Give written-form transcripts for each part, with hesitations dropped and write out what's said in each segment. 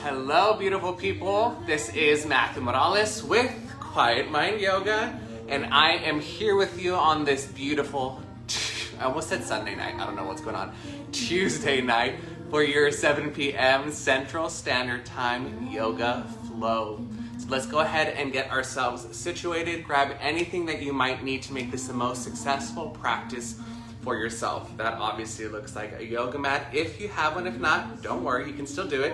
Hello, beautiful people. This is Matthew Morales with Quiet Mind Yoga, and I am here with you on this beautiful, I almost said Sunday night, I don't know what's going on, Tuesday night for your 7 p.m. Central Standard Time Yoga Flow. So let's go ahead and get ourselves situated. Grab anything that you might need to make this the most successful practice for yourself. That obviously looks like a yoga mat. If you have one, if not, don't worry, you can still do it.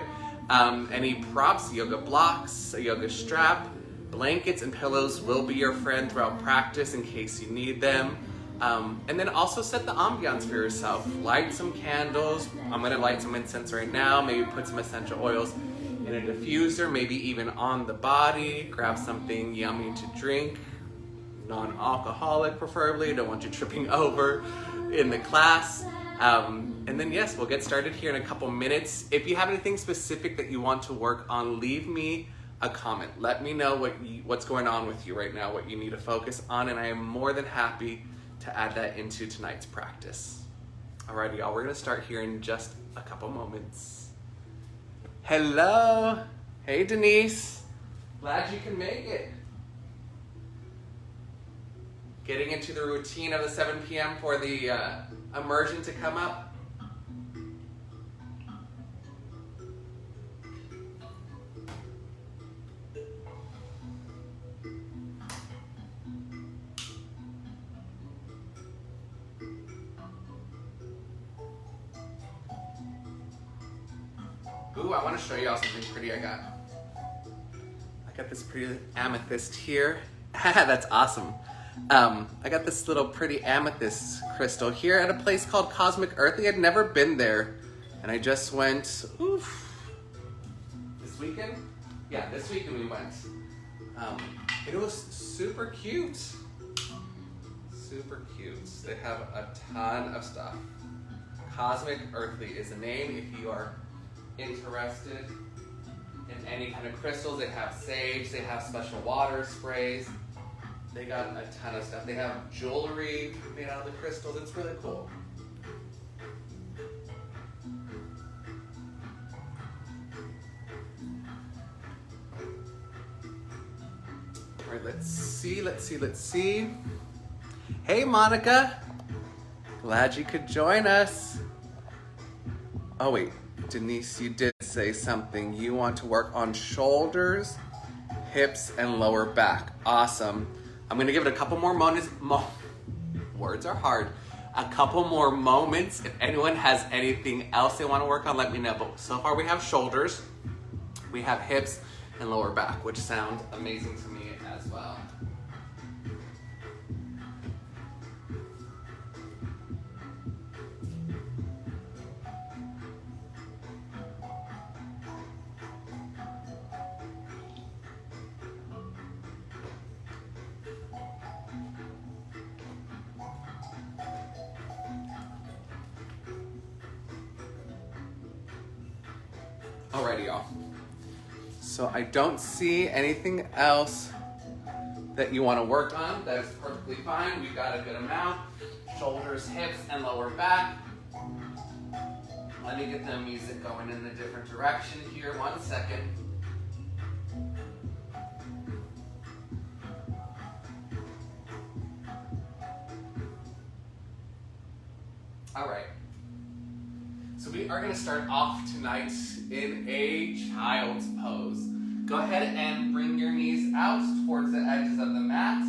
Any props, yoga blocks, a yoga strap, blankets and pillows will be your friend throughout practice in case you need them. And then also set the ambiance for yourself. Light some candles. I'm gonna light some incense right now. Maybe put some essential oils in a diffuser, maybe even on the body. Grab something yummy to drink, non-alcoholic preferably. Don't want you tripping over in the class. And then yes, we'll get started here in a couple minutes. If you have anything specific that you want to work on, leave me a comment. Let me know what's going on with you right now, what you need to focus on, and I am more than happy to add that into tonight's practice. Alrighty, y'all, we're gonna start here in just a couple moments. Hello, hey Denise, glad you can make it. Getting into the routine of the 7 p.m. for the immersion to come up. Ooh, I want to show y'all something pretty I got this pretty amethyst here. That's awesome. I got this little pretty amethyst crystal here at a place called Cosmic Earthly. I'd never been there, and I just went, this weekend? Yeah, this weekend we went. It was super cute. Super cute. They have a ton of stuff. Cosmic Earthly is the name if you are interested in any kind of crystals. They have sage, they have special water sprays. They got a ton of stuff. They have jewelry made out of the crystals. It's really cool. All right, let's see. Hey, Monica. Glad you could join us. Oh, wait. Denise, you did say something. You want to work on shoulders, hips, and lower back. Awesome. I'm gonna give it a couple more moments. Words are hard. A couple more moments. If anyone has anything else they want to work on, let me know. But so far we have shoulders, we have hips, and lower back, which sounds amazing to me as well. Alrighty, y'all. So I don't see anything else that you want to work on. That is perfectly fine. We've got a good amount. Shoulders, hips, and lower back. Let me get the music going in a different direction here. 1 second. All right. So we are going to start off tonight in a child's pose. Go ahead and bring your knees out towards the edges of the mat.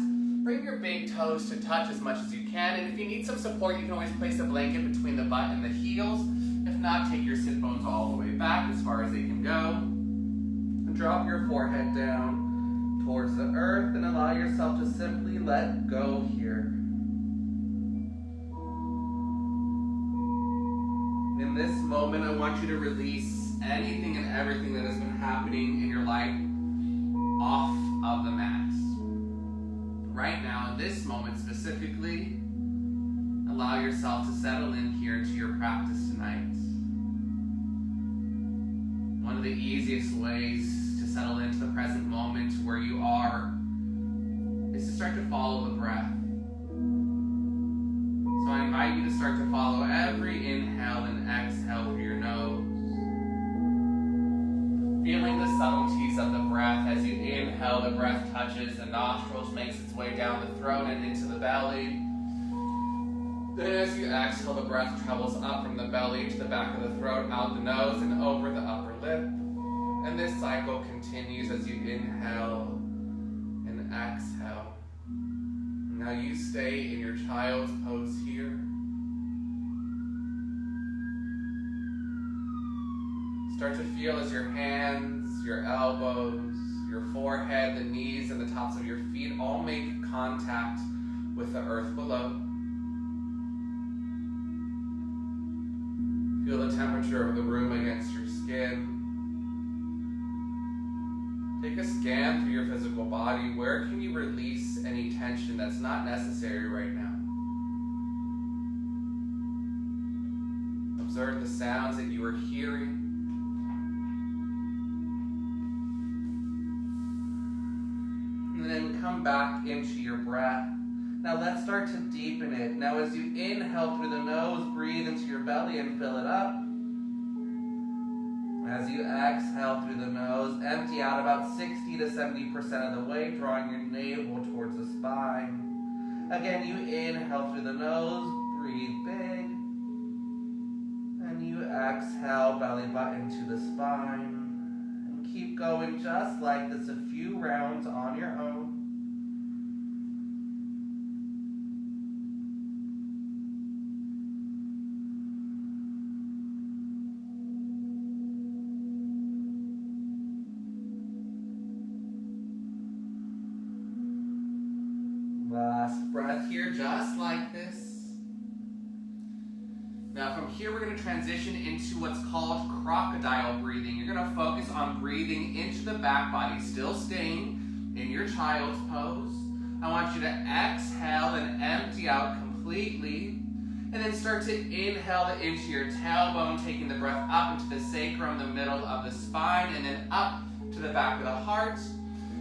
Bring your big toes to touch as much as you can. And if you need some support, you can always place a blanket between the butt and the heels. If not, take your sit bones all the way back as far as they can go. And drop your forehead down towards the earth and allow yourself to simply let go here. In this moment, I want you to release anything and everything that has been happening in your life off of the mat. Right now, in this moment specifically, allow yourself to settle in here into your practice tonight. One of the easiest ways to settle into the present moment where you are is to start to follow the breath. So I invite you to start to follow every inhale and exhale through your nose. Feeling the subtleties of the breath. As you inhale, the breath touches the nostrils, makes its way down the throat and into the belly. Then as you exhale, the breath travels up from the belly to the back of the throat, out the nose, and over the upper lip. And this cycle continues as you inhale and exhale. Now you stay in your child's pose here. Start to feel as your hands, your elbows, your forehead, the knees, and the tops of your feet all make contact with the earth below. Feel the temperature of the room against your skin. Take a scan through your physical body. Where can you release any tension that's not necessary right now? Observe the sounds that you are hearing. And then come back into your breath. Now let's start to deepen it. Now as you inhale through the nose, breathe into your belly and fill it up. As you exhale through the nose, empty out about 60 to 70% of the way, drawing your navel towards the spine. Again, you inhale through the nose, breathe big. And you exhale, belly button to the spine. And keep going just like this, a few rounds on your own. Last breath here, just like this. Now from here, we're going to transition into what's called crocodile breathing. You're going to focus on breathing into the back body, still staying in your child's pose. I want you to exhale and empty out completely. And then start to inhale into your tailbone, taking the breath up into the sacrum, the middle of the spine, and then up to the back of the heart.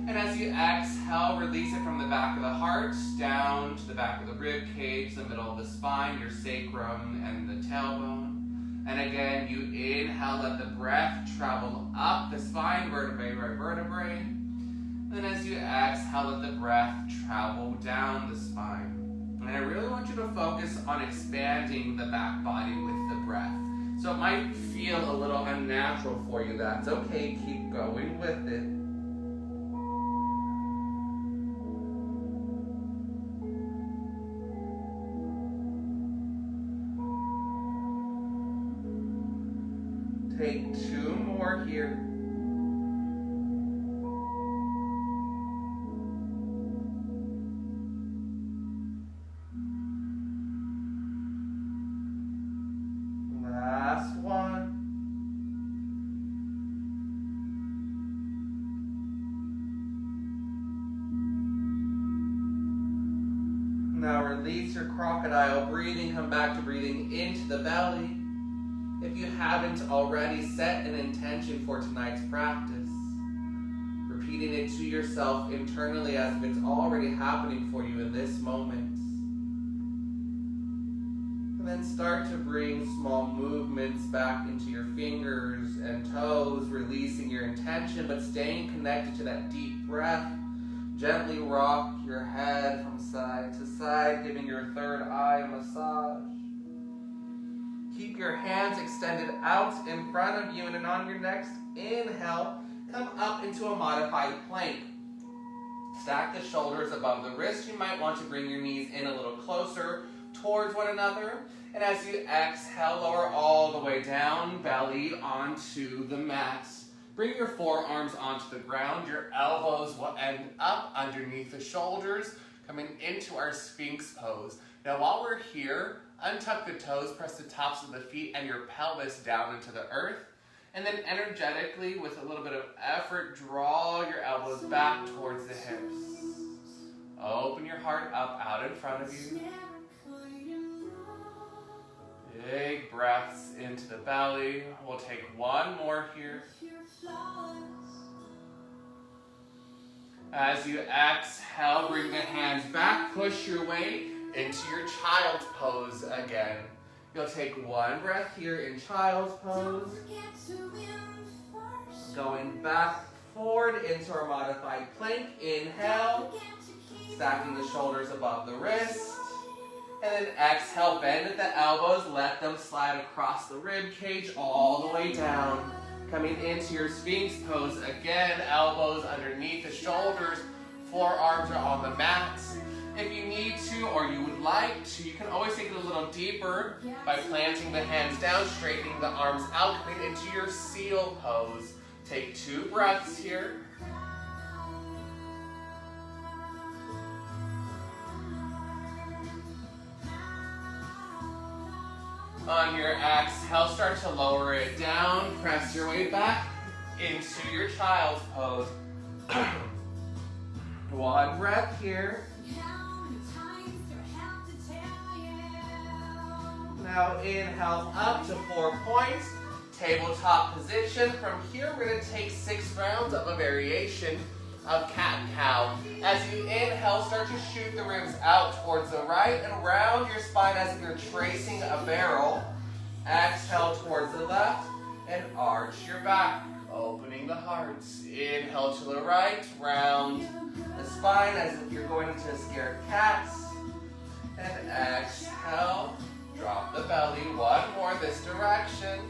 And as you exhale, release it from the back of the heart, down to the back of the rib cage, the middle of the spine, your sacrum, and the tailbone. And again, you inhale, let the breath travel up the spine, vertebrae by vertebrae. And then as you exhale, let the breath travel down the spine. And I really want you to focus on expanding the back body with the breath. So it might feel a little unnatural for you. That's okay, keep going with it. Take two more here. Last one. Now release your crocodile breathing. Come back to breathing into the belly. If you haven't already, set an intention for tonight's practice, repeating it to yourself internally as if it's already happening for you in this moment. And then start to bring small movements back into your fingers and toes, releasing your intention, but staying connected to that deep breath. Gently rock your head from side to side, giving your third eye a massage. Keep your hands extended out in front of you, and then on your next inhale, come up into a modified plank. Stack the shoulders above the wrist. You might want to bring your knees in a little closer towards one another. And as you exhale, lower all the way down, belly onto the mat. Bring your forearms onto the ground. Your elbows will end up underneath the shoulders, coming into our Sphinx pose. Now while we're here, untuck the toes, press the tops of the feet and your pelvis down into the earth. And then energetically, with a little bit of effort, draw your elbows back towards the hips. Open your heart up out in front of you. Big breaths into the belly. We'll take one more here. As you exhale, bring the hands back, push your way into your child's pose again. You'll take one breath here in child's pose. Going back forward into our modified plank. Inhale, stacking the shoulders above the wrist. And then exhale, bend at the elbows, let them slide across the rib cage all the way down. Coming into your Sphinx pose. Again, elbows underneath the shoulders, forearms are on the mat. If you need to or you would like to, you can always take it a little deeper by planting the hands down, straightening the arms out, coming into your seal pose. Take 2 breaths here. On your exhale, start to lower it down. Press your way back into your child's pose. 1 breath here. Now inhale up to 4 points. Tabletop position. From here, we're going to take 6 rounds of a variation of cat and cow. As you inhale, start to shoot the ribs out towards the right and round your spine as if you're tracing a barrel. Exhale towards the left and arch your back, opening the heart. Inhale to the right, round the spine as if you're going into a scared cat. And exhale, drop the belly. 1 more this direction.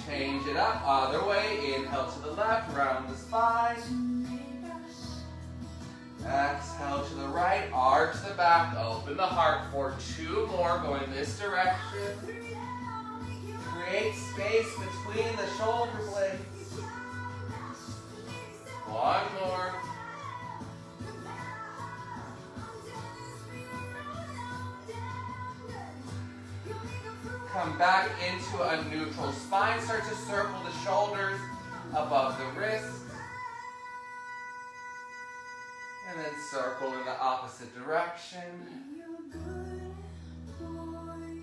Change it up, other way. Inhale to the left, round the spine. Exhale to the right, arch the back, open the heart for 2 more, going this direction. Create space between the shoulder blades. 1 more. Come back into a neutral spine. Start to circle the shoulders above the wrists. And then circle in the opposite direction.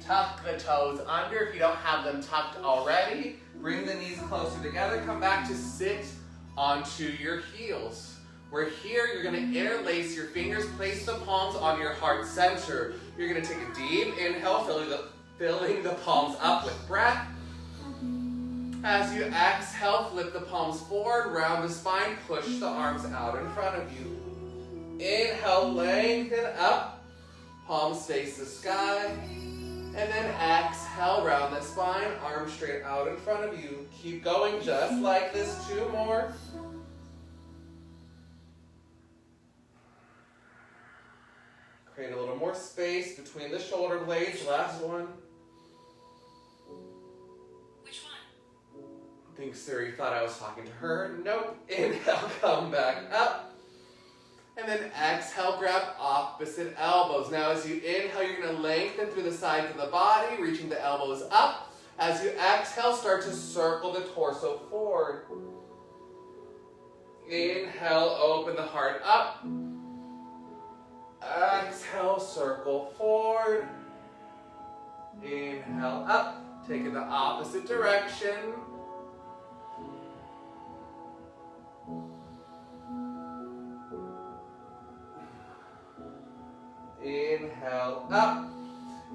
Tuck the toes under if you don't have them tucked already. Bring the knees closer together. Come back to sit onto your heels. We're here, you're going to interlace your fingers. Place the palms on your heart center. You're going to take a deep inhale, filling the palms up with breath. As you exhale, flip the palms forward, round the spine, push the arms out in front of you. Inhale, lengthen up, palms face the sky. And then exhale, round the spine, arms straight out in front of you. Keep going just like this, 2 more. Create a little more space between the shoulder blades, last one. Which one? I think Siri thought I was talking to her. Nope. Inhale, come back up. And then exhale, grab opposite elbows. Now as you inhale, you're going to lengthen through the sides of the body, reaching the elbows up. As you exhale, start to circle the torso forward. Inhale, open the heart up. Exhale, circle forward. Inhale, up. Take it the opposite direction. Inhale, up.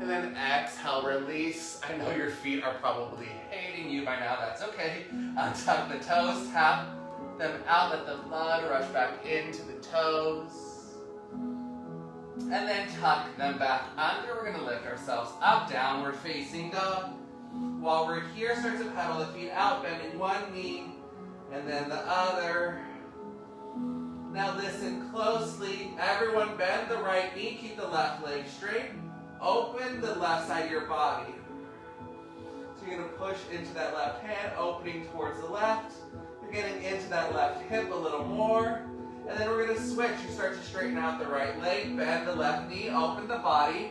And then exhale, release. I know your feet are probably hating you by now. That's okay. Untuck the toes, tap them out. Let the blood rush back into the toes. And then tuck them back under. We're going to lift ourselves up, downward facing dog. While we're here, start to pedal the feet out, bending one knee and then the other. Now listen closely. Everyone bend the right knee, keep the left leg straight. Open the left side of your body. So you're going to push into that left hand, opening towards the left. You're getting into that left hip a little more. And then we're going to switch. You start to straighten out the right leg, bend the left knee, open the body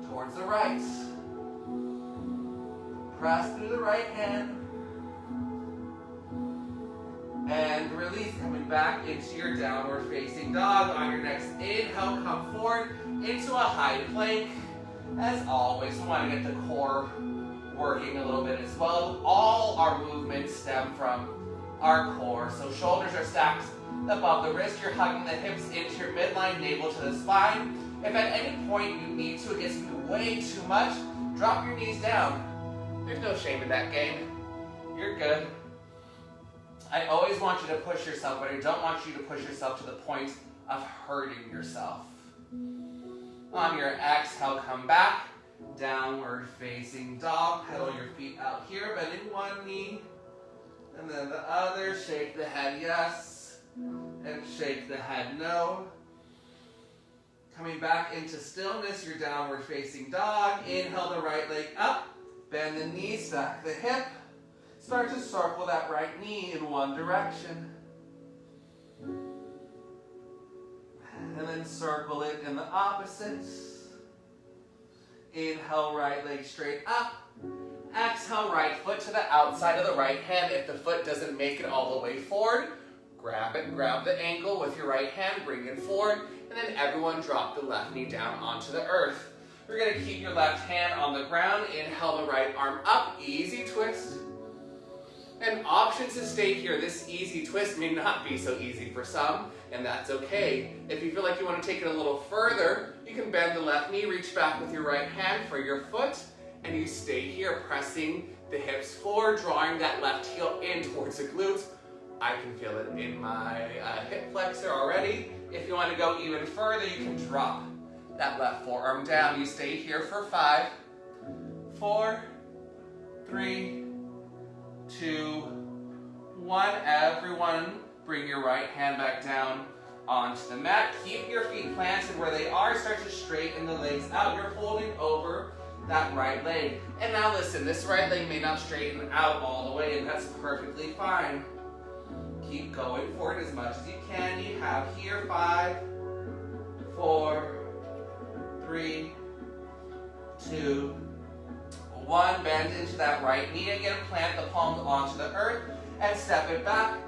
towards the right. Press through the right hand. And release, coming back into your downward facing dog. On your next inhale, come forward into a high plank. As always, we want to get the core working a little bit as well. All our movements stem from our core. So shoulders are stacked above the wrist. You're hugging the hips into your midline, navel to the spine. If at any point you need to, it gets to be way too much, drop your knees down. There's no shame in that game. You're good. I always want you to push yourself, but I don't want you to push yourself to the point of hurting yourself. On your exhale, come back. Downward facing dog. Pedal your feet out here, bending one knee. And then the other. Shake the head yes. And shake the head no. Coming back into stillness, your downward facing dog. Inhale the right leg up. Bend the knee, stack the hip. Start to circle that right knee in one direction. And then circle it in the opposite. Inhale, right leg straight up. Exhale, right foot to the outside of the right hand. If the foot doesn't make it all the way forward, grab it, grab the ankle with your right hand, bring it forward, and then everyone drop the left knee down onto the earth. You're going to keep your left hand on the ground. Inhale the right arm up, easy twist. And options to stay here. This easy twist may not be so easy for some, and that's okay. If you feel like you want to take it a little further, you can bend the left knee, reach back with your right hand for your foot, and you stay here, pressing the hips forward, drawing that left heel in towards the glutes. I can feel it in my hip flexor already. If you want to go even further, you can drop that left forearm down. You stay here for 5, 4, 3, 2, 1. Everyone, bring your right hand back down onto the mat. Keep your feet planted where they are. Start to straighten the legs out. You're folding over that right leg. And now listen, this right leg may not straighten out all the way, and that's perfectly fine. Keep going forward as much as you can. You have here 5, 4, 3, 2, 1. Bend into that right knee again. Plant the palms onto the earth and step it back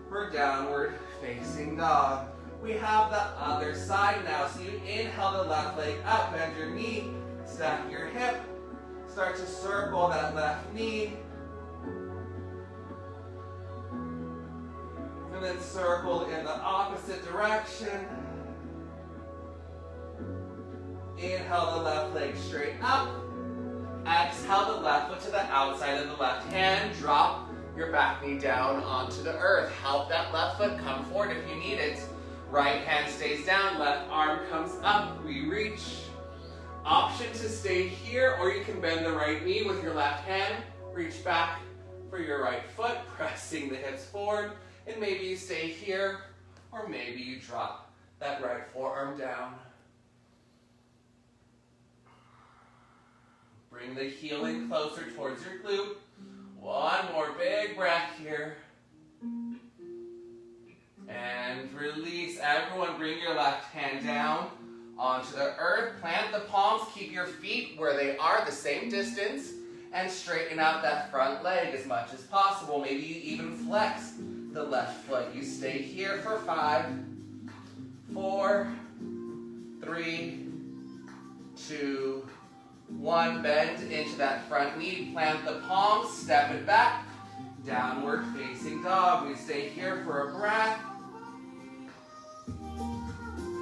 for downward facing dog. We have the other side now. So you inhale the left leg up, bend your knee, stack your hip, start to circle that left knee, and then circle in the opposite direction. Inhale the left leg straight up. Exhale the left foot to the outside of the left hand. Drop your back knee down onto the earth. Help that left foot come forward if you need it. Right hand stays down, left arm comes up. We reach. Option to stay here, or you can bend the right knee with your left hand. Reach back for your right foot, pressing the hips forward. And maybe you stay here, or maybe you drop that right forearm down. Bring the heel in closer towards your glute. One more big breath here. And release. Everyone, bring your left hand down onto the earth. Plant the palms. Keep your feet where they are, the same distance. And straighten out that front leg as much as possible. Maybe you even flex the left foot. You stay here for 5, 4, 3, 2, 1. Bend into that front knee. Plant the palms. Step it back. Downward facing dog. We stay here for a breath.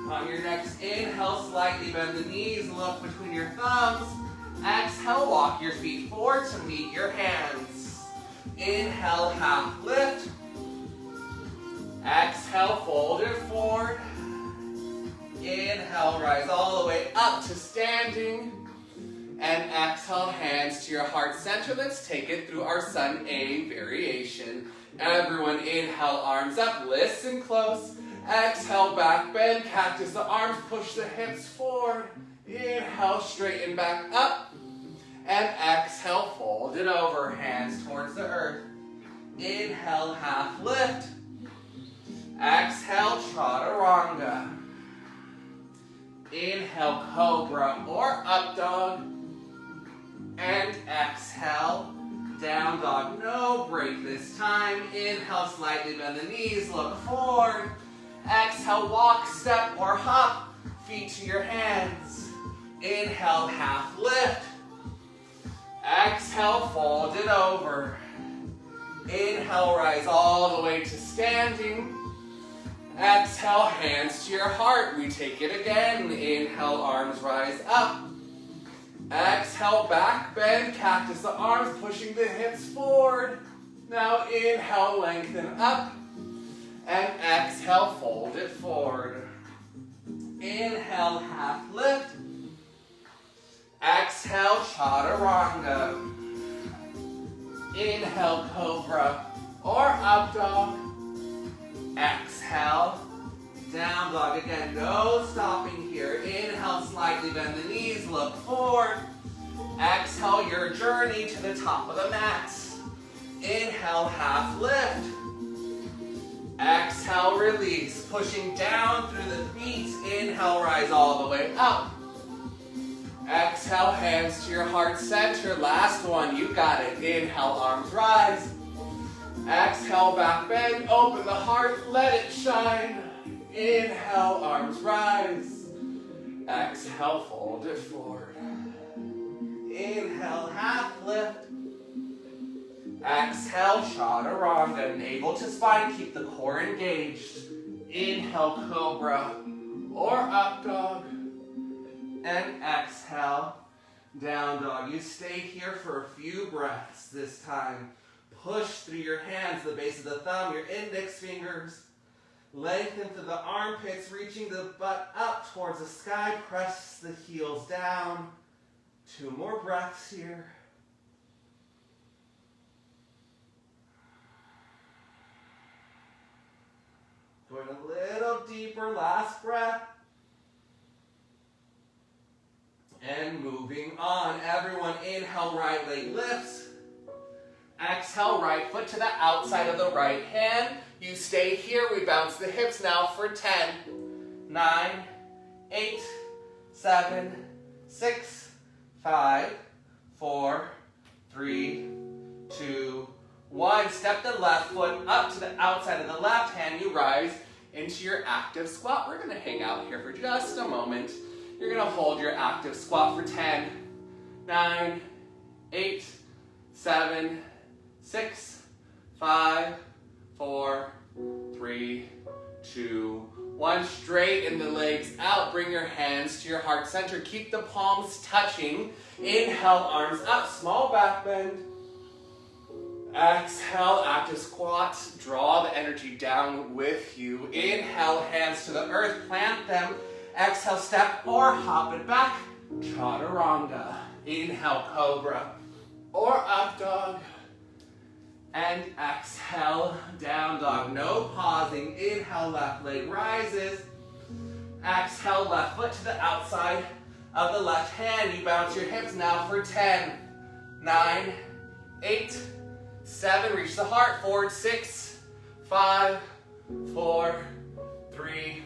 On your next inhale, slightly bend the knees. Look between your thumbs. Exhale, walk your feet forward to meet your hands. Inhale, half lift. Exhale, fold it forward. Inhale, rise all the way up to standing. And exhale, hands to your heart center. Let's take it through our Sun A variation. Everyone, inhale, arms up, listen close. Exhale, back bend, cactus the arms, push the hips forward. Inhale, straighten back up. And exhale, fold it over, hands towards the earth. Inhale, half lift. Exhale, chaturanga. Inhale, cobra or up dog. And exhale, down dog. No break this time. Inhale, slightly bend the knees, look forward. Exhale, walk, step, or hop. Feet to your hands. Inhale, half lift. Exhale, fold it over. Inhale, rise all the way to standing. Exhale, hands to your heart. We take it again. Inhale, arms rise up. Exhale, back bend, cactus the arms, pushing the hips forward. Now inhale, lengthen up. And exhale, fold it forward. Inhale, half lift. Exhale, chaturanga. Inhale, cobra or up dog. Exhale, down dog. Again, no stopping here. Inhale, slightly bend the knees, look forward. Exhale, your journey to the top of the mat. Inhale, half lift. Exhale, release, pushing down through the feet. Inhale, rise all the way up. Exhale, hands to your heart center. Last one, you got it. Inhale, arms rise. Exhale, back bend, open the heart, let it shine. Inhale, arms rise. Exhale, fold it forward. Inhale, half lift. Exhale, chaturanga, navel to spine, keep the core engaged. Inhale, cobra or up dog. And exhale, down dog. You stay here for a few breaths this time. Push through your hands, the base of the thumb, your index fingers. Lengthen through the armpits, reaching the butt up towards the sky. Press the heels down. 2 more breaths here. Going a little deeper, last breath. And moving on. Everyone, inhale, right leg lifts. Exhale, right foot to the outside of the right hand. You stay here. We bounce the hips now for 10, 9, 8, 7, 6, 5, 4, 3, 2, 1. Step the left foot up to the outside of the left hand. You rise into your active squat. We're going to hang out here for just a moment. You're going to hold your active squat for 10, 9, 8, 7, 6, 5, 4, 3, 2, 1. Straighten the legs out. Bring your hands to your heart center. Keep the palms touching. Inhale, arms up. Small back bend. Exhale, active squat. Draw the energy down with you. Inhale, hands to the earth. Plant them. Exhale, step or hop it back. Chaturanga. Inhale, cobra or up dog. And exhale, down dog. No pausing. Inhale, left leg rises. Exhale, left foot to the outside of the left hand. You bounce your hips now for 10, 9, 8, 7. Reach the heart. Forward. 6, 5, 4, 3,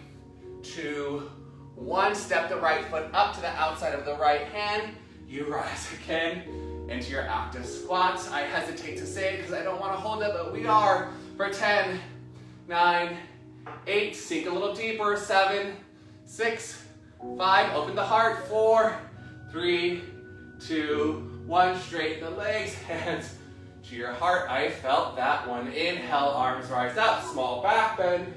2, 1. Step the right foot up to the outside of the right hand. You rise again into your active squat. I hesitate to say it because I don't want to hold it, but we are for 10, 9, 8. Sink a little deeper. 7, 6, 5. Open the heart. 4, 3, 2, 1. Straighten the legs. Hands to your heart. I felt that one. Inhale, arms rise up. Small back bend.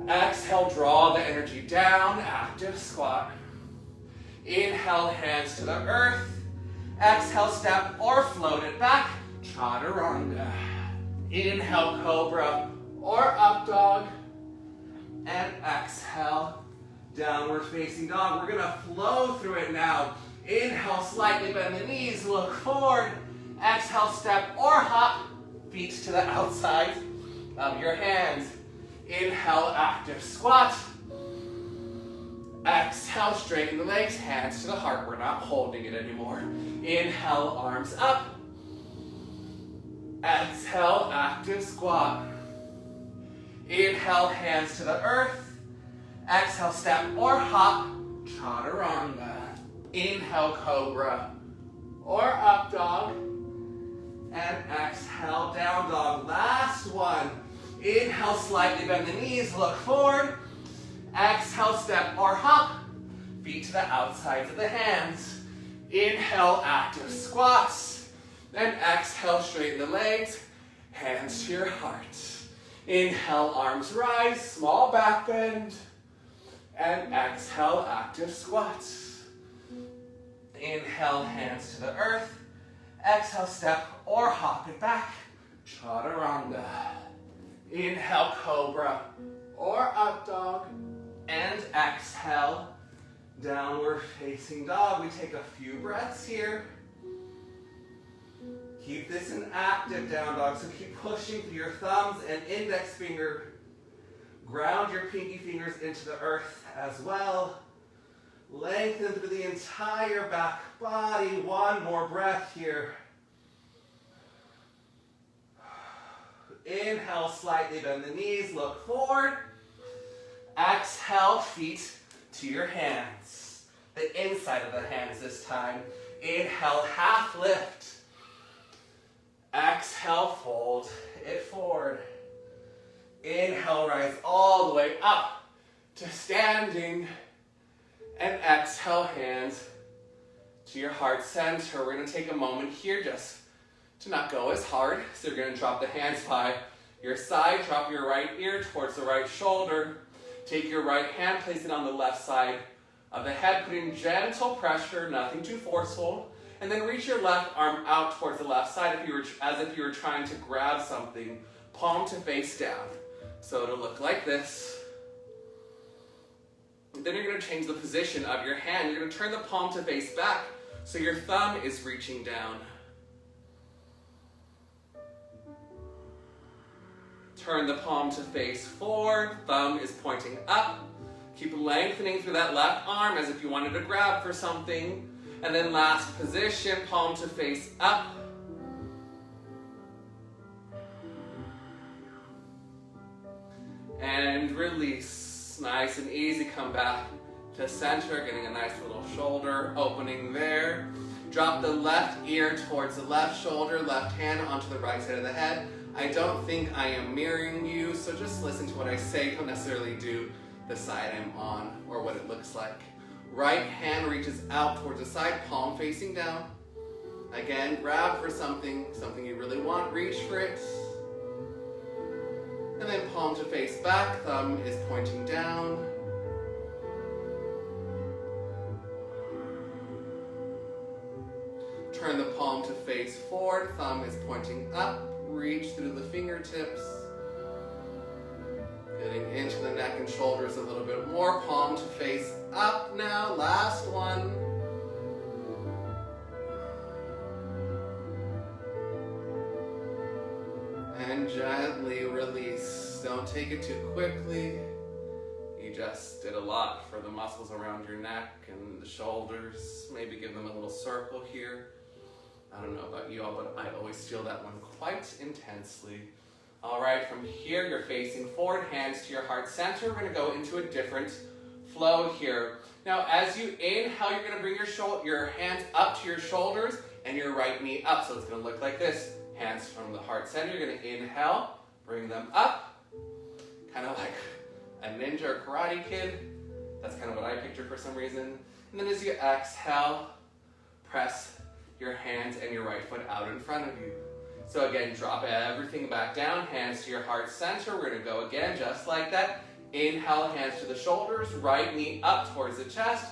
Exhale, draw the energy down. Active squat. Inhale, hands to the earth. Exhale, step or float it back. Chaturanga. Inhale, cobra or up dog. And exhale, downward facing dog. We're going to flow through it now. Inhale, slightly bend the knees, look forward. Exhale, step or hop. Feet to the outside of your hands. Inhale, active squat. Exhale, straighten the legs, hands to the heart. We're not holding it anymore. Inhale, arms up. Exhale, active squat. Inhale, hands to the earth. Exhale, step or hop. Chaturanga. Inhale, cobra or up dog. And exhale, down dog. Last one. Inhale, slightly bend the knees, look forward. Exhale, step or hop. Feet to the outsides of the hands. Inhale, active squats. And exhale, straighten the legs. Hands to your heart. Inhale, arms rise, small back bend. And exhale, active squats. Inhale, hands to the earth. Exhale, step or hop it back. Chaturanga. Inhale, cobra or up dog. And exhale, downward facing dog. We take a few breaths here. Keep this an active down dog, so keep pushing through your thumbs and index finger. Ground your pinky fingers into the earth as well. Lengthen through the entire back body. One more breath here. Inhale, slightly bend the knees, look forward. Exhale, feet to your hands. The inside of the hands this time. Inhale, half lift. Exhale, fold it forward. Inhale, rise all the way up to standing. And exhale, hands to your heart center. We're going to take a moment here just to not go as hard. So you're going to drop the hands by your side. Drop your right ear towards the right shoulder. Take your right hand, place it on the left side of the head, putting gentle pressure, nothing too forceful. And then reach your left arm out towards the left side as if you were trying to grab something, palm to face down. So it'll look like this. Then you're going to change the position of your hand. You're going to turn the palm to face back so your thumb is reaching down. Turn the palm to face forward, thumb is pointing up. Keep lengthening through that left arm as if you wanted to grab for something. And then last position, palm to face up. And release. Nice and easy. Come back to center, getting a nice little shoulder opening there. Drop the left ear towards the left shoulder, left hand onto the right side of the head. I don't think I am mirroring you, so just listen to what I say. Don't necessarily do the side I'm on or what it looks like. Right hand reaches out towards the side, palm facing down. Again, grab for something you really want, reach for it. And then palm to face back, thumb is pointing down. Turn the palm to face forward, thumb is pointing up. Reach through the fingertips. Getting into the neck and shoulders a little bit more. Palm to face up now. Last one. And gently release. Don't take it too quickly. You just did a lot for the muscles around your neck and the shoulders. Maybe give them a little circle here. I don't know about you all, but I always feel that one quite intensely. All right, from here, you're facing forward, hands to your heart center. We're going to go into a different flow here. Now, as you inhale, you're going to bring your hands up to your shoulders and your right knee up. So it's going to look like this. Hands from the heart center. You're going to inhale, bring them up. Kind of like a ninja or karate kid. That's kind of what I pictured for some reason. And then as you exhale, press your hands and your right foot out in front of you. So again, drop everything back down, hands to your heart center. We're going to go again just like that. Inhale, hands to the shoulders, right knee up towards the chest.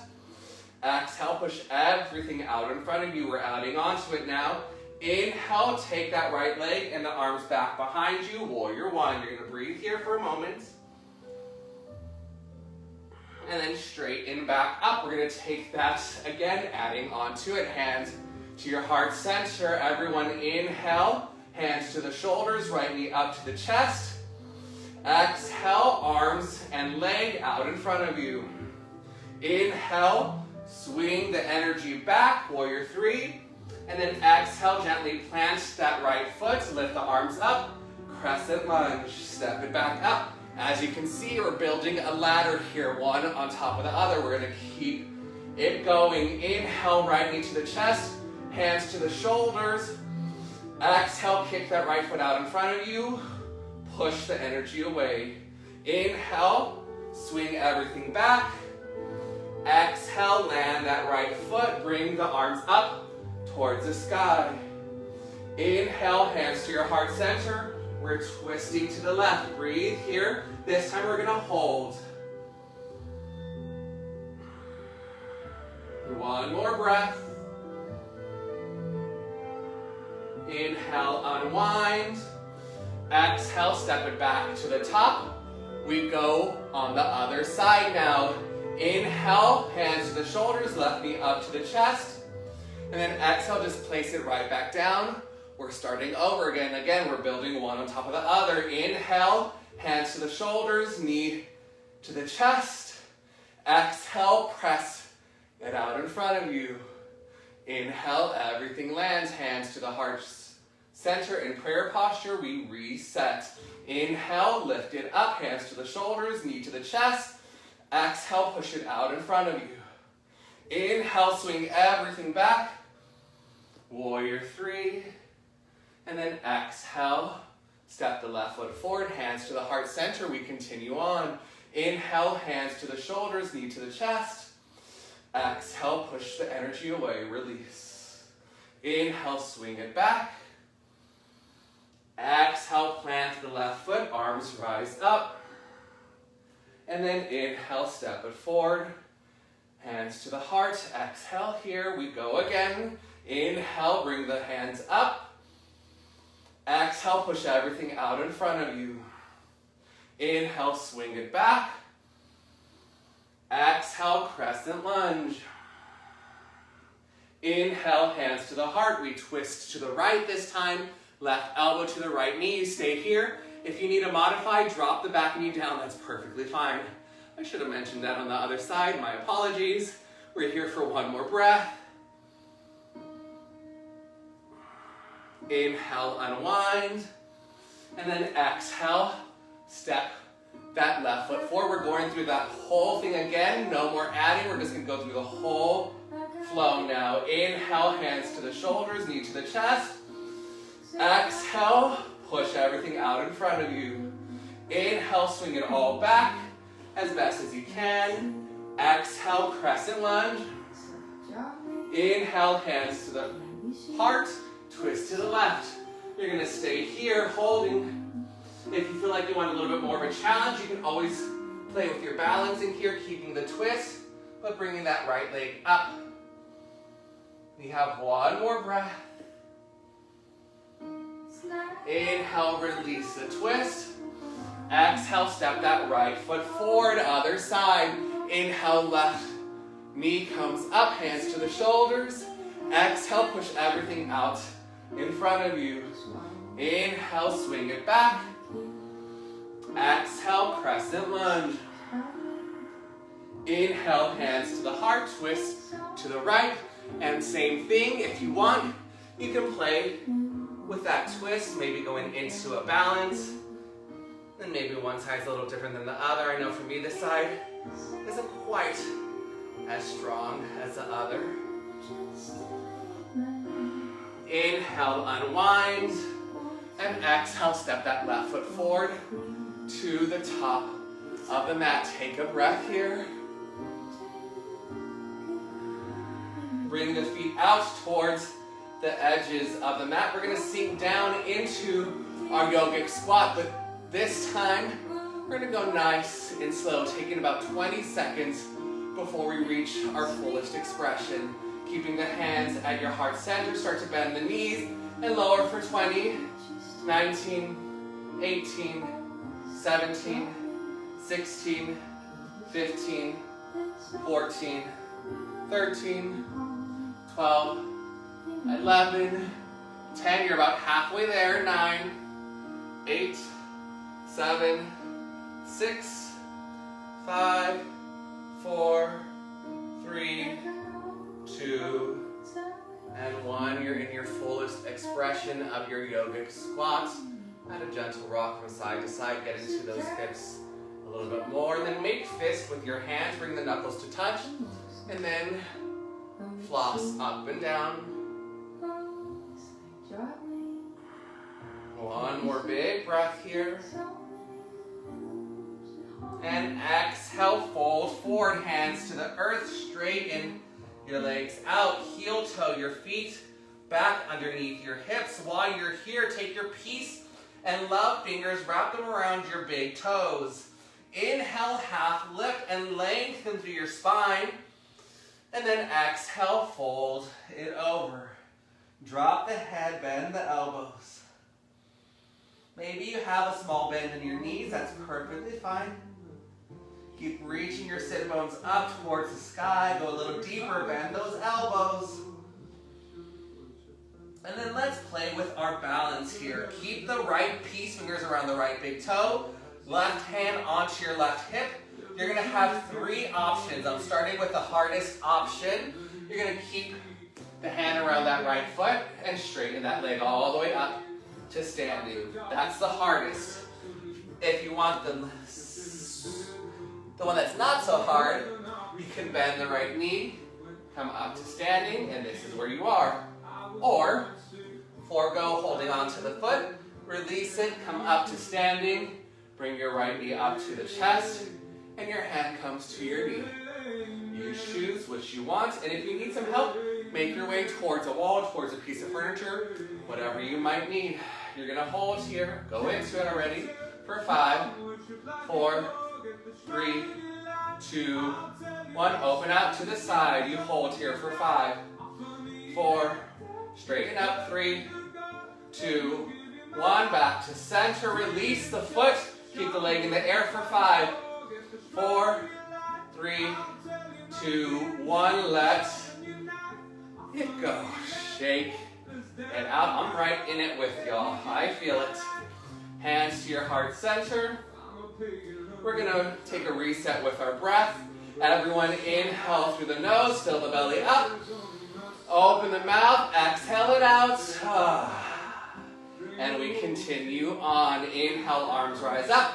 Exhale, push everything out in front of you. We're adding on to it now. Inhale, take that right leg and the arms back behind you. Warrior one. You're going to breathe here for a moment. And then straighten back up. We're going to take that again, adding on to it. Hands to your heart center. Everyone inhale, hands to the shoulders, right knee up to the chest. Exhale, arms and leg out in front of you. Inhale, swing the energy back, warrior three. And then exhale, gently plant that right foot, lift the arms up, crescent lunge, step it back up. As you can see, we're building a ladder here, one on top of the other. We're going to keep it going. Inhale, right knee to the chest. Hands to the shoulders. Exhale, kick that right foot out in front of you. Push the energy away. Inhale, swing everything back. Exhale, land that right foot. Bring the arms up towards the sky. Inhale, hands to your heart center. We're twisting to the left. Breathe here. This time we're going to hold. One more breath. Inhale, unwind. Exhale, step it back to the top. We go on the other side now. Inhale, hands to the shoulders, left knee up to the chest. And then exhale, just place it right back down. We're starting over again. Again, we're building one on top of the other. Inhale, hands to the shoulders, knee to the chest. Exhale, press it out in front of you. Inhale, everything lands, hands to the heart center. In prayer posture, we reset. Inhale, lift it up, hands to the shoulders, knee to the chest. Exhale, push it out in front of you. Inhale, swing everything back. Warrior 3. And then exhale, step the left foot forward, hands to the heart center. We continue on. Inhale, hands to the shoulders, knee to the chest. Exhale, push the energy away, release. Inhale, swing it back. Exhale, plant the left foot, arms rise up. And then inhale, step it forward. Hands to the heart. Exhale, here we go again. Inhale, bring the hands up. Exhale, push everything out in front of you. Inhale, swing it back. Exhale, crescent lunge. Inhale, hands to the heart. We twist to the right this time. Left elbow to the right knee. Stay here. If you need to modify, drop the back knee down. That's perfectly fine. I should have mentioned that on the other side. My apologies. We're here for one more breath. Inhale, unwind. And then exhale, step that left foot forward. We're going through that whole thing again. No more adding. We're just going to go through the whole flow now. Inhale, hands to the shoulders, knee to the chest. Exhale, push everything out in front of you. Inhale, swing it all back as best as you can. Exhale, crescent lunge. Inhale, hands to the heart, twist to the left. You're going to stay here holding. If you feel like you want a little bit more of a challenge, you can always play with your balancing here, keeping the twist, but bringing that right leg up. We have one more breath. Inhale, release the twist. Exhale, step that right foot forward, other side. Inhale, left knee comes up, hands to the shoulders. Exhale, push everything out in front of you. Inhale, swing it back. Exhale, crescent lunge. Inhale, hands to the heart, twist to the right. And same thing, if you want, you can play with that twist, maybe going into a balance. And maybe one side's a little different than the other. I know for me, this side isn't quite as strong as the other. Inhale, unwind. And exhale, step that left foot forward to the top of the mat. Take a breath here. Bring the feet out towards the edges of the mat. We're going to sink down into our yogic squat, but this time we're going to go nice and slow, taking about 20 seconds before we reach our fullest expression. Keeping the hands at your heart center. Start to bend the knees and lower for 20, 19, 18, 17, 16, 15, 14, 13, 12, 11, 10. You're about halfway there. 9, 8, 7, 6, 5, 4, 3, 2, and 1. You're in your fullest expression of your yogic squat. Add a gentle rock from side to side. Get into those hips a little bit more. And then make fists with your hands. Bring the knuckles to touch. And then floss up and down. One more big breath here. And exhale, fold forward, hands to the earth, straighten your legs out, heel toe your feet back underneath your hips. While you're here, take your peace and love fingers, wrap them around your big toes. Inhale, half lift and lengthen through your spine. And then exhale, fold it over. Drop the head, bend the elbows. Maybe you have a small bend in your knees, that's perfectly fine. Keep reaching your sit bones up towards the sky, go a little deeper, bend those elbows. And then let's play with our balance here. Keep the right peace fingers around the right big toe, left hand onto your left hip. You're gonna have 3 options. I'm starting with the hardest option. You're gonna keep the hand around that right foot and straighten that leg all the way up to standing. That's the hardest. If you want the one that's not so hard, you can bend the right knee, come up to standing, and this is where you are. Or, forego holding on to the foot, release it, come up to standing, bring your right knee up to the chest, and your hand comes to your knee. You choose what you want, and if you need some help, make your way towards a wall, towards a piece of furniture, whatever you might need. You're gonna hold here, go into it already, for 5, 4, 3, 2, 1. Open out to the side. You hold here for 5, 4, straighten up, 3, 2, 1. Back to center. Release the foot. Keep the leg in the air for 5, 4, 3, 2, 1. Let it go. Shake it out. I'm right in it with y'all. I feel it. Hands to your heart center. We're gonna take a reset with our breath. Everyone inhale through the nose, fill the belly up. Open the mouth, exhale it out. And we continue on. Inhale, arms rise up.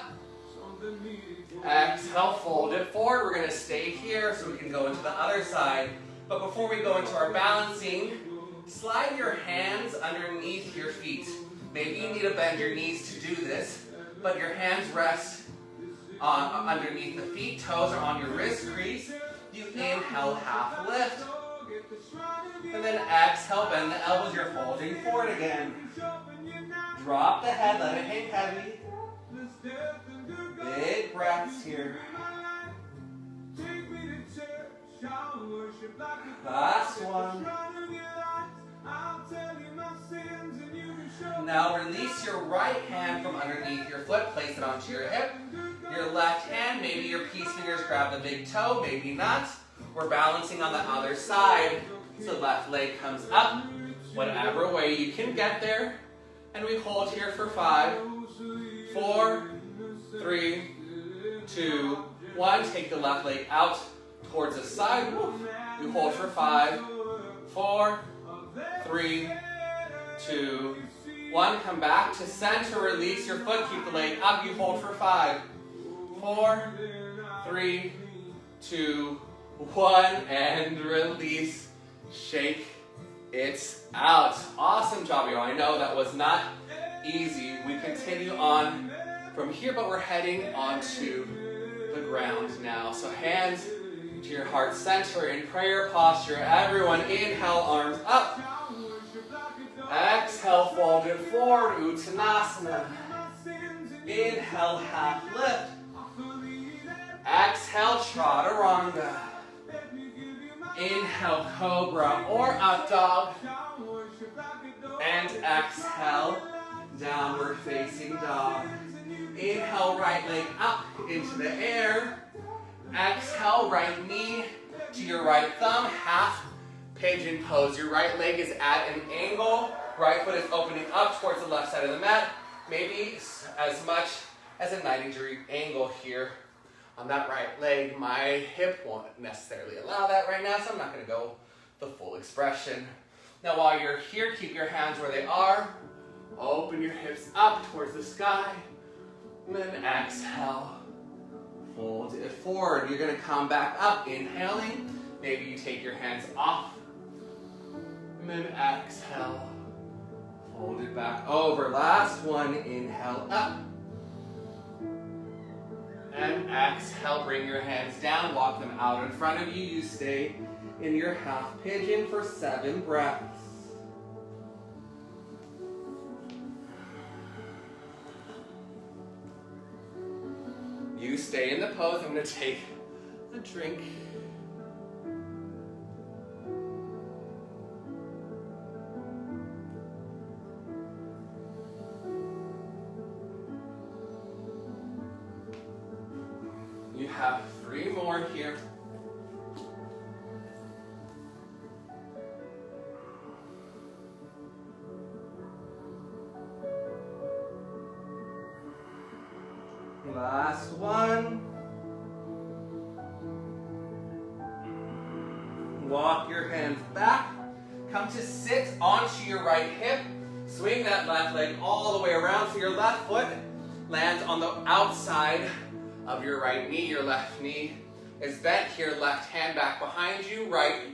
Exhale, fold it forward. We're gonna stay here so we can go into the other side. But before we go into our balancing, slide your hands underneath your feet. Maybe you need to bend your knees to do this, but your hands rest underneath the feet, toes are on your wrist crease. You inhale, half lift. And then exhale, bend the elbows, you're folding forward again. Drop the head, let it hang heavy. Big breaths here. Last one. Now release your right hand from underneath your foot, place it onto your hip. Your left hand, maybe your peace fingers grab the big toe, maybe not. We're balancing on the other side. So left leg comes up, whatever way you can get there. And we hold here for 5, 4, 3, 2, 1. Take the left leg out towards the side. You hold for 5, 4, 3, 2, 1. Come back to center. Release your foot. Keep the leg up. You hold for 5, 4, 3, 2, 1. And release. Shake it out. Awesome job, y'all. I know that was not easy. We continue on from here, but we're heading onto the ground now. So hands to your heart center in prayer posture. Everyone inhale, arms up. Exhale, fold it forward, Uttanasana. Inhale, half lift. Exhale, Chaturanga. Inhale, Cobra or Up Dog. And exhale, Downward Facing Dog. Inhale, right leg up into the air. Exhale, right knee to your right thumb, half pigeon pose. Your right leg is at an angle. Right foot is opening up towards the left side of the mat. Maybe as much as a 90-degree angle here on that right leg. My hip won't necessarily allow that right now, so I'm not going to go the full expression. Now while you're here, keep your hands where they are. Open your hips up towards the sky. And then exhale. Fold it forward. You're going to come back up, inhaling. Maybe you take your hands off. And then exhale. Fold it back over. Last one. Inhale up. And exhale. Bring your hands down. Walk them out in front of you. You stay in your half pigeon for 7 breaths. You stay in the pose. I'm going to take a drink. have 3 more here. Last one. Walk your hands back. Come to sit onto your right hip. Swing that left leg all the way around so your left foot lands on the outside of your right knee. Your left knee is bent here. Left hand back behind you. Right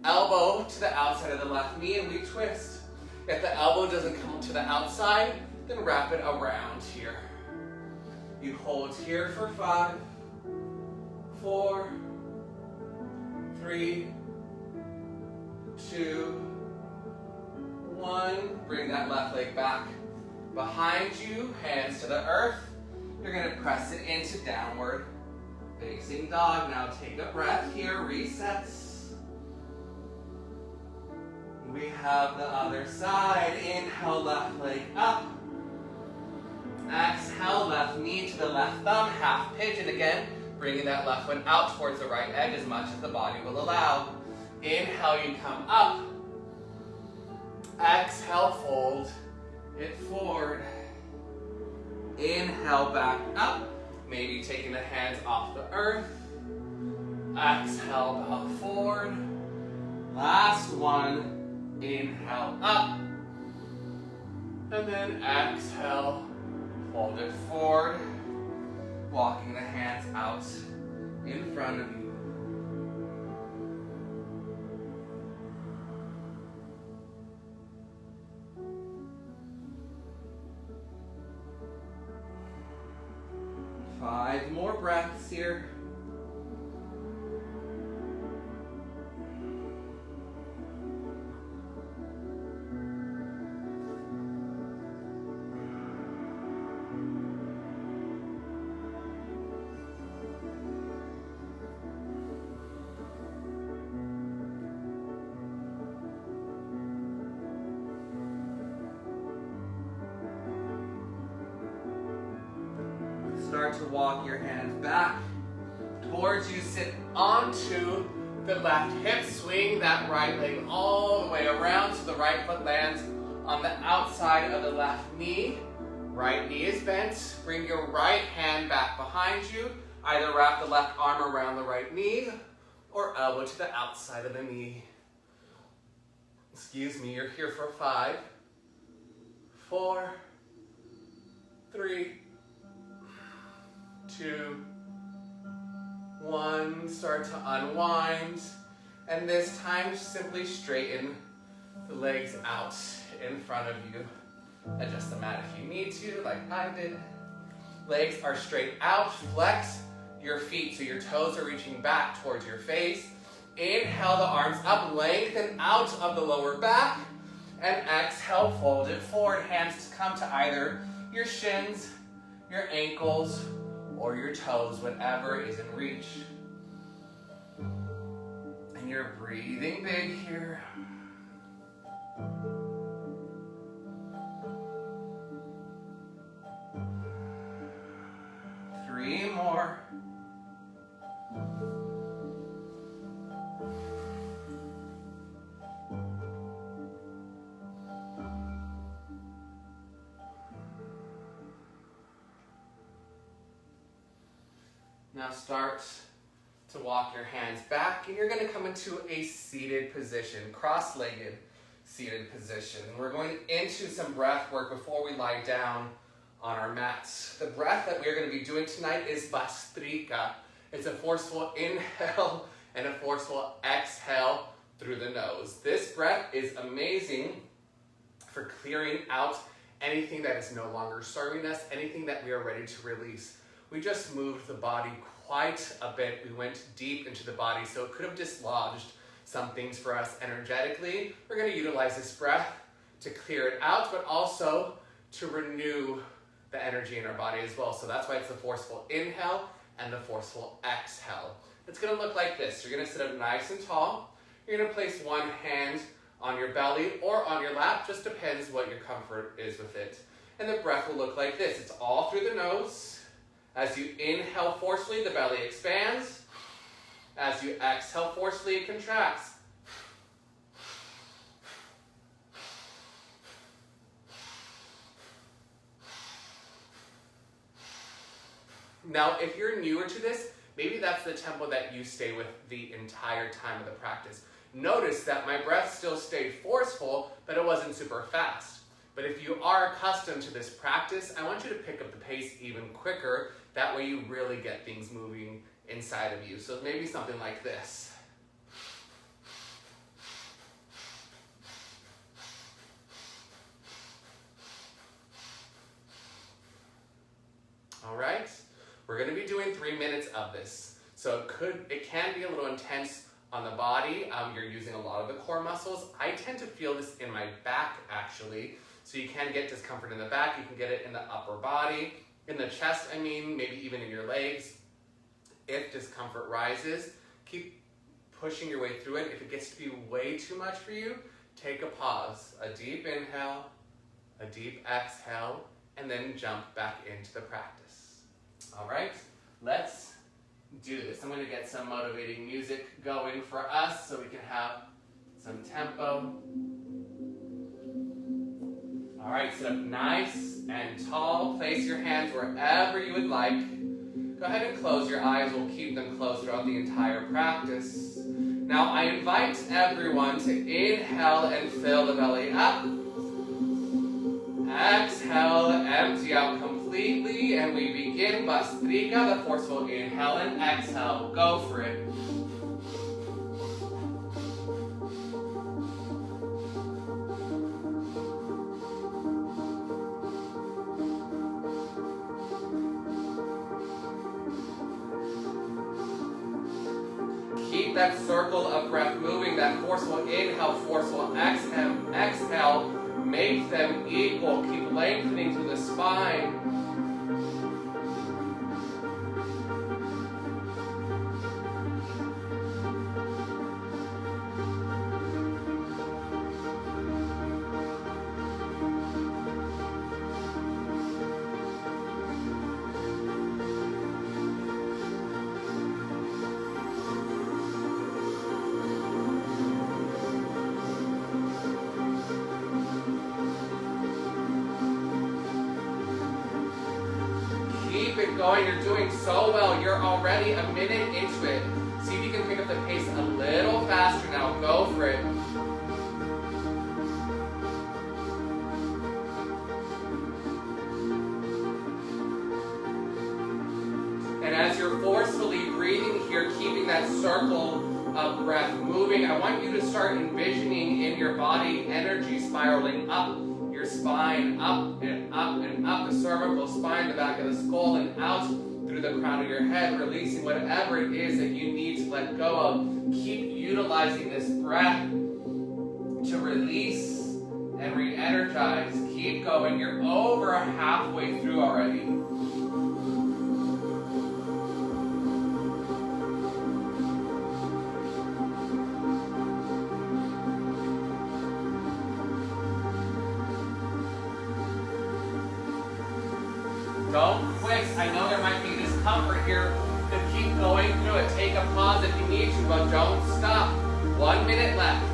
elbow to the outside of the left knee, and we twist. If the elbow doesn't come to the outside, then wrap it around here. You hold here for 5, 4, 3, 2, 1. Bring that left leg back behind you, hands to the earth. You're going to press it into downward facing dog. Now take a breath here, resets. We have the other side. Inhale, left leg up. Exhale, left knee to the left thumb, half pigeon again, bringing that left foot out towards the right edge as much as the body will allow. Inhale, you come up. Exhale, fold it forward. Inhale, back up. Maybe taking the hands off the earth. Exhale, bow forward. Last one. Inhale, up. And then exhale. Fold it forward, walking the hands out in front of you. Five more breaths here. Start to walk your hands back towards you. Sit onto the left hip. Swing that right leg all the way around so the right foot lands on the outside of the left knee. Right knee is bent. Bring your right hand back behind you. Either wrap the left arm around the right knee or elbow to the outside of the knee. Excuse me, you're here for 5, 4, 3, 2, 1. Start to unwind. And this time, simply straighten the legs out in front of you. Adjust the mat if you need to, like I did. Legs are straight out. Flex your feet so your toes are reaching back towards your face. Inhale the arms up, lengthen out of the lower back. And exhale, fold it forward. Hands come to either your shins, your ankles, or your toes, whatever is in reach. And you're breathing big here. Three more. Now start to walk your hands back, and you're going to come into a seated position, cross-legged seated position. And we're going into some breath work before we lie down on our mats. The breath that we're going to be doing tonight is Bhastrika. It's a forceful inhale and a forceful exhale through the nose. This breath is amazing for clearing out anything that is no longer serving us, anything that we are ready to release. We just moved the body quite a bit. We went deep into the body, so it could have dislodged some things for us energetically. We're going to utilize this breath to clear it out, but also to renew the energy in our body as well. So that's why it's the forceful inhale and the forceful exhale. It's going to look like this. You're going to sit up nice and tall. You're going to place one hand on your belly or on your lap. Just depends what your comfort is with it. And the breath will look like this. It's all through the nose. As you inhale forcefully, the belly expands. As you exhale forcefully, it contracts. Now, if you're newer to this, maybe that's the tempo that you stay with the entire time of the practice. Notice that my breath still stayed forceful, but it wasn't super fast. But if you are accustomed to this practice, I want you to pick up the pace even quicker. That way you really get things moving inside of you. So maybe something like this. All right, we're going to be doing 3 minutes of this. So it can be a little intense on the body. You're using a lot of the core muscles. I tend to feel this in my back, actually. So you can get discomfort in the back. You can get it in the upper body, in the chest, maybe even in your legs. If discomfort rises, keep pushing your way through it. If it gets to be way too much for you, take a pause. A deep inhale, a deep exhale, and then jump back into the practice. All right, let's do this. I'm going to get some motivating music going for us so we can have some tempo. All right, sit up nice and tall. Place your hands wherever you would like. Go ahead and close your eyes. We'll keep them closed throughout the entire practice. Now, I invite everyone to inhale and fill the belly up. Exhale, empty out completely, and we begin Bhastrika, the forceful inhale and exhale. Go for it. Keep that circle of breath moving, that forceful inhale, forceful exhale. Make them equal. Keep lengthening through the spine. Going, you're doing so well. You're already a minute into it. See if you can pick up the pace a little faster now. Go for it. And as you're forcefully breathing here, keeping that circle of breath moving, I want you to start envisioning in your body energy spiraling up your spine, up and up and up the cervical spine, the back of the skull, and out through the crown of your head, releasing whatever it is that you need to let go of. Keep utilizing this breath to release and re-energize. Keep going. You're over halfway through already. Don't quit. I know there might be discomfort here, but keep going through it. Take a pause if you need to, but don't stop. 1 minute left.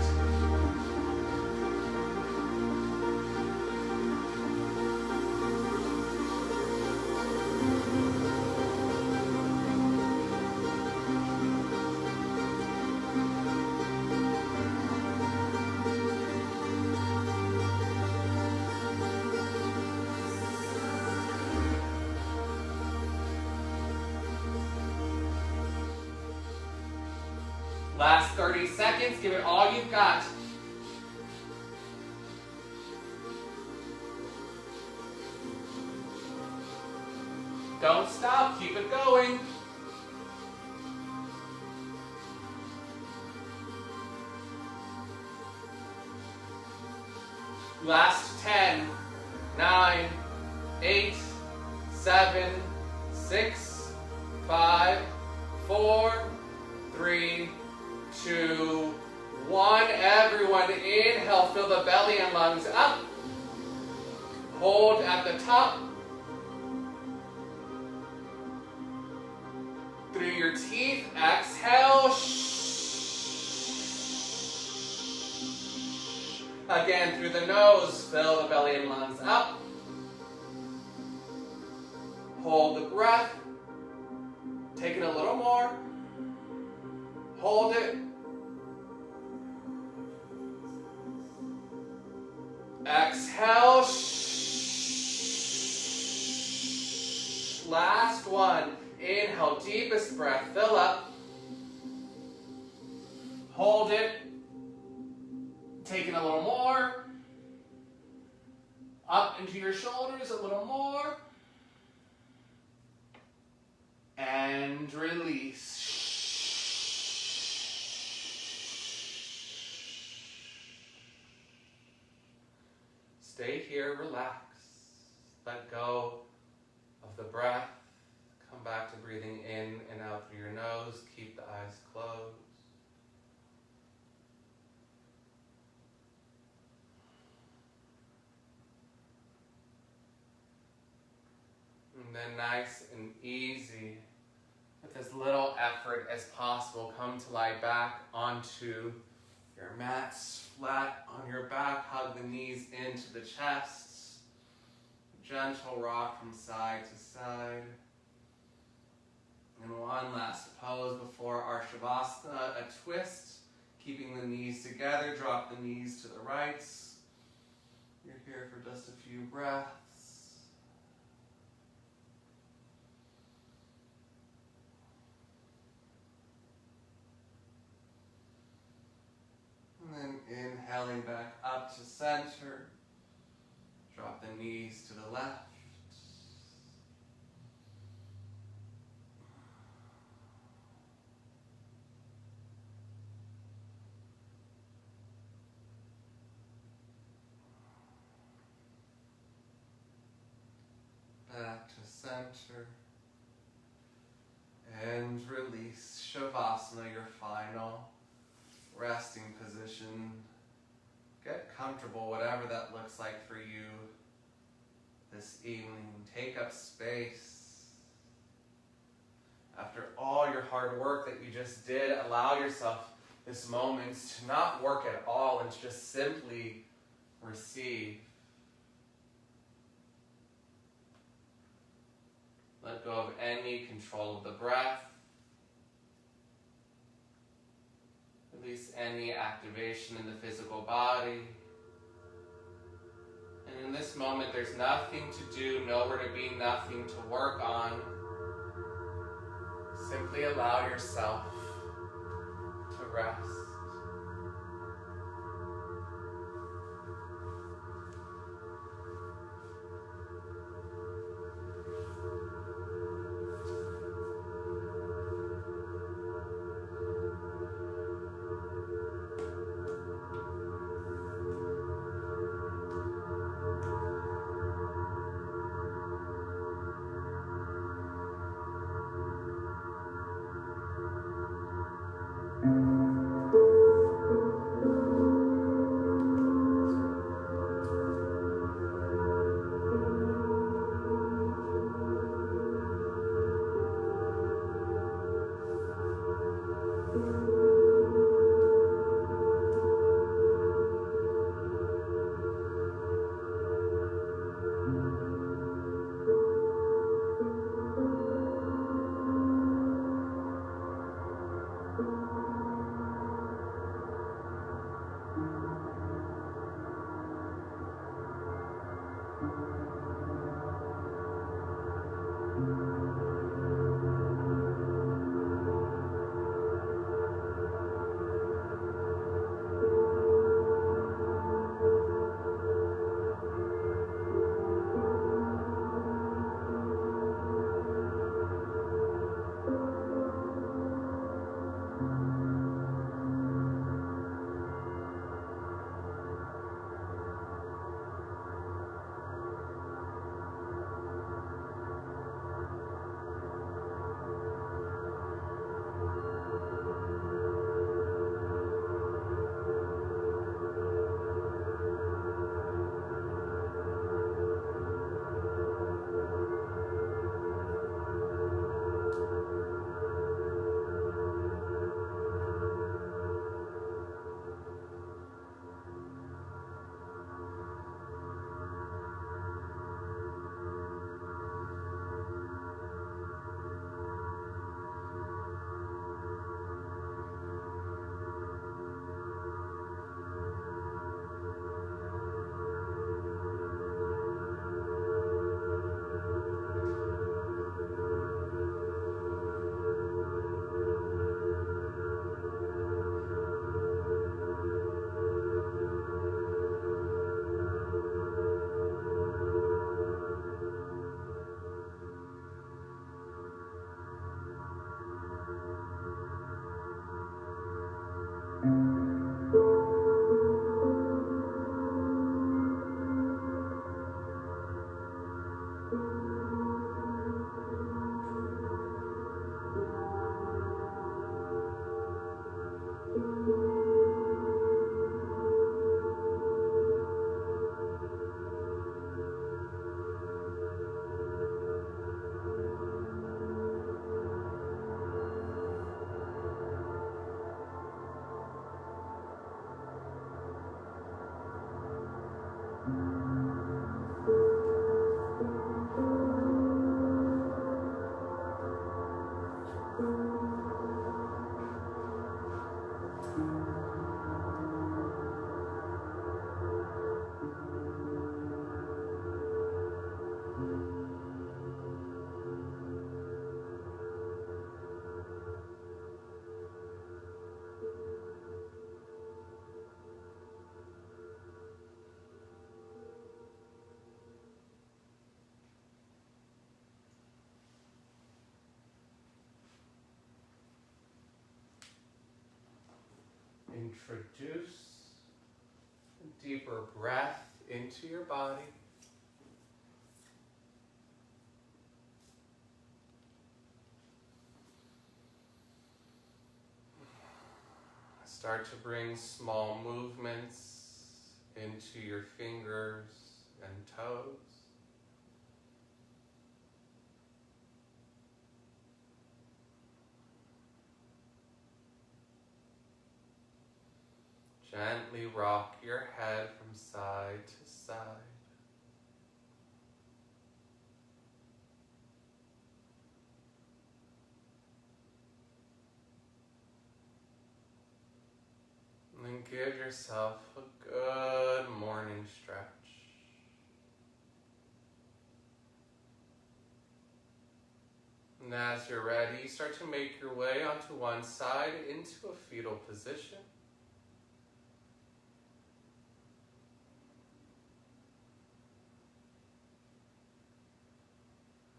Last 30 seconds, give it all you've got. Don't stop, keep it going. Last 10, 9, 8, 7, 6, 5, 4, 3, 2, 1. Everyone inhale, fill the belly and lungs up. Hold at the top. the nose, fill the belly and lungs up. Hold the breath. Take it a little more. Hold it. Exhale. Last one. Inhale, deepest breath. Fill up. Hold it. Take it a little more. Up into your shoulders a little more. And release. Stay here, relax. Let go of the breath. Come back to breathing in and out through your nose. Keep the eyes closed. And then nice and easy, with as little effort as possible, come to lie back onto your mats, flat on your back. Hug the knees into the chest. Gentle rock from side to side. And one last pose before our Shavasana, a twist. Keeping the knees together, drop the knees to the right. You're here for just a few breaths. And then inhaling back up to center. Drop the knees to the left. Back to center. And release. Shavasana, your final resting position. Get comfortable, whatever that looks like for you this evening. Take up space. After all your hard work that you just did, allow yourself this moment to not work at all and to just simply receive. Let go of any control of the breath. Release any activation in the physical body. And in this moment, there's nothing to do, nowhere to be, nothing to work on. Simply allow yourself to rest. introduce a deeper breath into your body. Start to bring small movements into your fingers and toes. Gently rock your head from side to side. And then give yourself a good morning stretch. And as you're ready, start to make your way onto one side into a fetal position.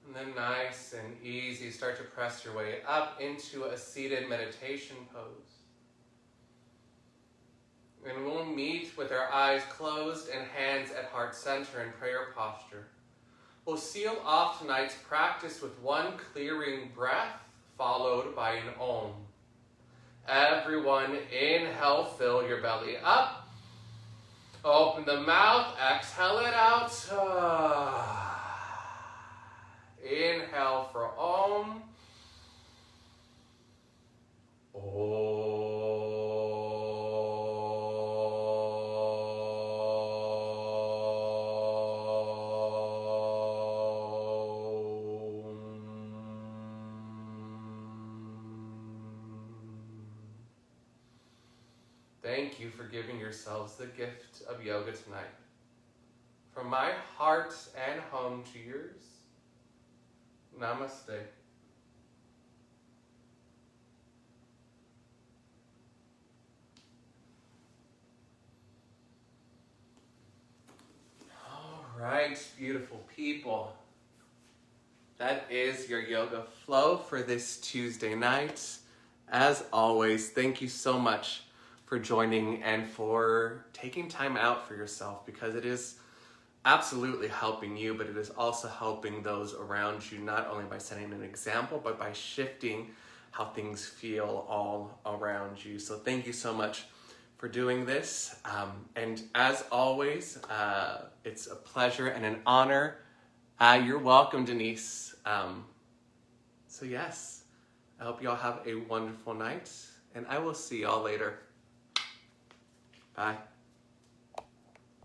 And then nice and easy, start to press your way up into a seated meditation pose. And we'll meet with our eyes closed and hands at heart center in prayer posture. We'll seal off tonight's practice with one clearing breath, followed by an Om. Everyone, inhale, fill your belly up. Open the mouth, exhale it out. Inhale for Om. Thank you for giving yourselves the gift of yoga tonight. From my heart and home to yours, namaste. All right, beautiful people. That is your yoga flow for this Tuesday night. As always, thank you so much for joining and for taking time out for yourself, because it is absolutely helping you, but it is also helping those around you, not only by setting an example, but by shifting how things feel all around you. So thank you so much for doing this. And as always, it's a pleasure and an honor. You're welcome, Denise. So yes, I hope you all have a wonderful night, and I will see y'all later. Bye.